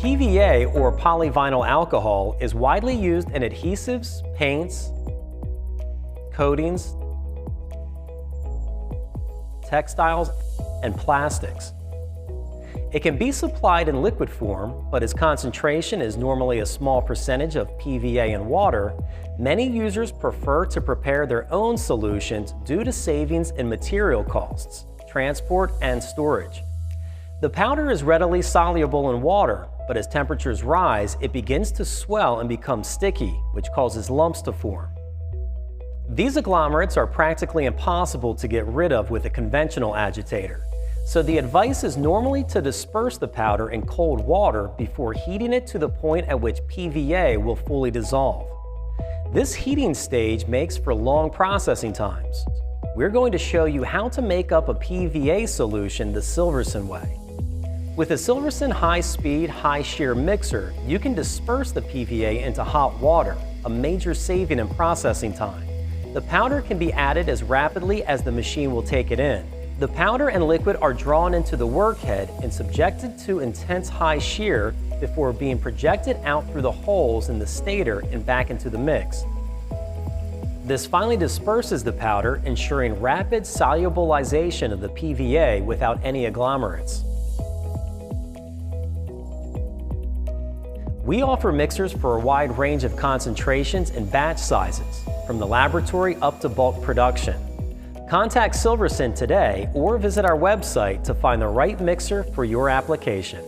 PVA, or polyvinyl alcohol, is widely used in adhesives, paints, coatings, textiles, and plastics. It can be supplied in liquid form, but its concentration is normally a small percentage of PVA and water. Many users prefer to prepare their own solutions due to savings in material costs, transport, and storage. The powder is readily soluble in water, but as temperatures rise, it begins to swell and become sticky, which causes lumps to form. These agglomerates are practically impossible to get rid of with a conventional agitator. So the advice is normally to disperse the powder in cold water before heating it to the point at which PVA will fully dissolve. This heating stage makes for long processing times. We're going to show you how to make up a PVA solution the SILVERSON way. With a SILVERSON high-speed, high-shear mixer, you can disperse the PVA into hot water, a major saving in processing time. The powder can be added as rapidly as the machine will take it in. The powder and liquid are drawn into the workhead and subjected to intense high shear before being projected out through the holes in the stator and back into the mix. This finally disperses the powder, ensuring rapid solubilization of the PVA without any agglomerates. We offer mixers for a wide range of concentrations and batch sizes, from the laboratory up to bulk production. Contact SILVERSON today or visit our website to find the right mixer for your application.